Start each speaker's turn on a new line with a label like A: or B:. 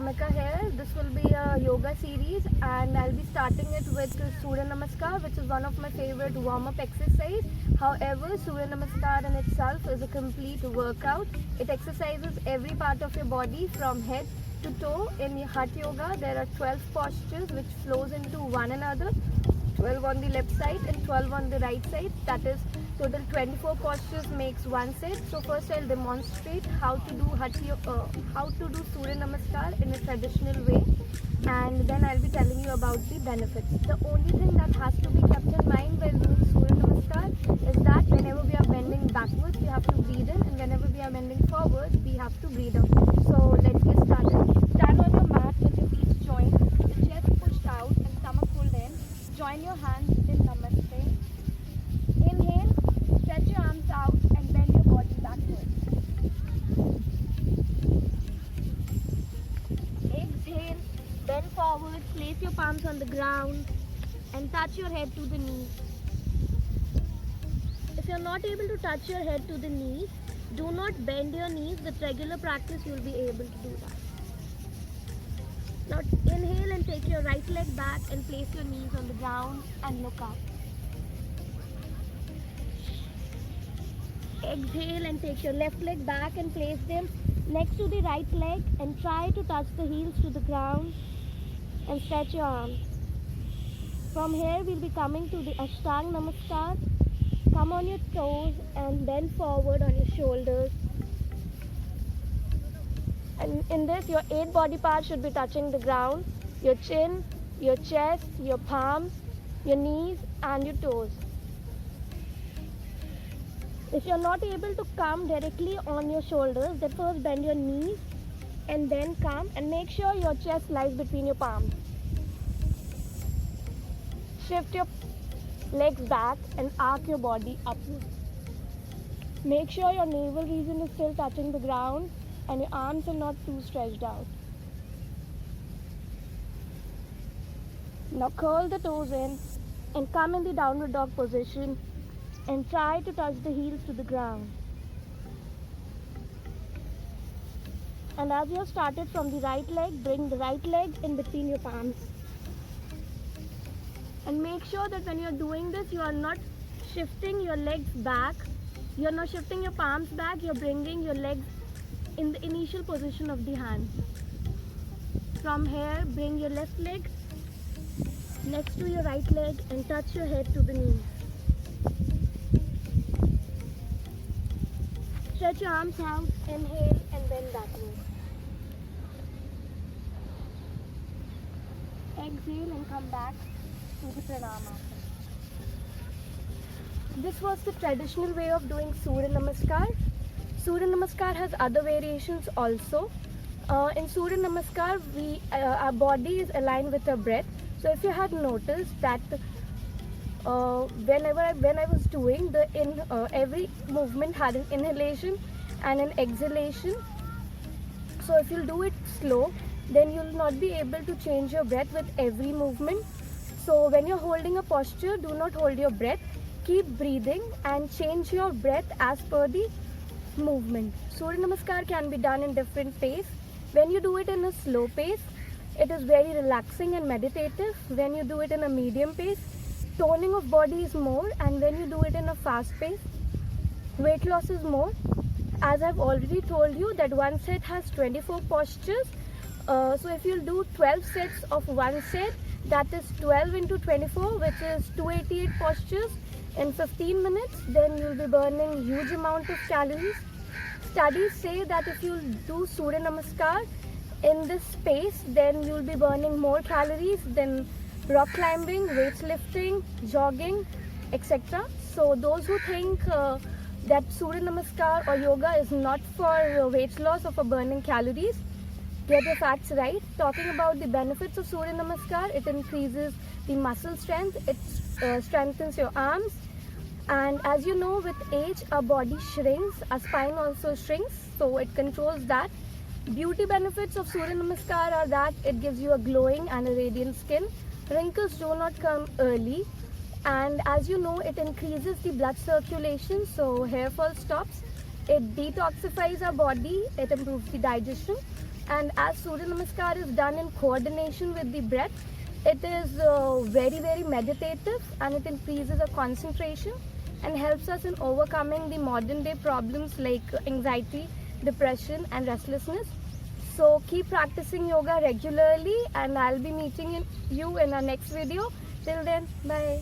A: Anamika here. This will be a yoga series and I'll be starting it with Surya Namaskar, which is one of my favorite warm-up exercise. However, Surya Namaskar in itself is a complete workout. It exercises every part of your body from head to toe. In Hatha Yoga, there are 12 postures which flows into one another. 12 on the left side and 12 on the right side. That is total 24 postures makes one set. So first I'll demonstrate how to do Surya Namaskar in a traditional way, and then I'll be telling you about the benefits. The only thing that has to be kept in mind while doing Surya Namaskar is that whenever we are bending backwards, we have to breathe in, and whenever we are bending forward, we have to breathe out. So let's get started. Stand on your mat with your feet joined, your chest pushed out and stomach pulled in. Join your hands in Namaste. Inhale, stretch your arms out and bend your body backwards. Exhale, bend forward, place your palms on the ground and touch your head to the knees. If you are not able to touch your head to the knees, do not bend your knees. With regular practice, you will be able to do that. Now inhale and take your right leg back and place your knees on the ground and look up. Exhale and take your left leg back and place them next to the right leg and try to touch the heels to the ground and stretch your arms. From here we'll be coming to the Ashtang Namaskar. Come on your toes and bend forward on your shoulders. And in this, your 8 body parts should be touching the ground: your chin, your chest, your palms, your knees and your toes. If you're not able to come directly on your shoulders, then first bend your knees and then come, and make sure your chest lies between your palms. Shift your legs back and arc your body upwards. Make sure your navel region is still touching the ground and your arms are not too stretched out. Now curl the toes in and come in the downward dog position and try to touch the heels to the ground. And as you have started from the right leg, bring the right leg in between your palms. And make sure that when you are doing this, you are not shifting your legs back. You are not shifting your palms back. You are bringing your legs in the initial position of the hand. From here, bring your left leg next to your right leg and touch your head to the knees. Stretch your arms out, inhale and bend backward. Exhale and come back to the Pranama. This was the traditional way of doing Surya Namaskar. Surya Namaskar has other variations also. In Surya Namaskar, our body is aligned with our breath. So if you had noticed that when I was doing every movement had an inhalation and an exhalation. So if you'll do it slow, then you'll not be able to change your breath with every movement. So when you're holding a posture, do not hold your breath. Keep breathing and change your breath as per the movement. Surya Namaskar can be done in different pace. When you do it in a slow pace, it is very relaxing and meditative. When you do it in a medium pace, toning of body is more, and when you do it in a fast pace, weight loss is more. As I've already told you that one set has 24 postures. So if you'll do 12 sets of one set, that is 12 into 24, which is 288 postures in 15 minutes, then you'll be burning huge amount of calories. Studies say that if you do Surya Namaskar in this space, then you'll be burning more calories than rock climbing, weightlifting, jogging, etc. So those who think that Surya Namaskar or yoga is not for weight loss or for burning calories, get your facts right. Talking about the benefits of Surya Namaskar, it increases the muscle strength, it strengthens your arms, and as you know, with age our body shrinks, our spine also shrinks, so it controls that. Beauty benefits of Surya Namaskar are that it gives you a glowing and a radiant skin. Wrinkles do not come early, and as you know, it increases the blood circulation, so hair fall stops. It detoxifies our body, it improves the digestion. And as Surya Namaskar is done in coordination with the breath, it is very, very meditative, and it increases our concentration and helps us in overcoming the modern day problems like anxiety, depression, and restlessness. So keep practicing yoga regularly, and I'll be meeting you in our next video. Till then, bye.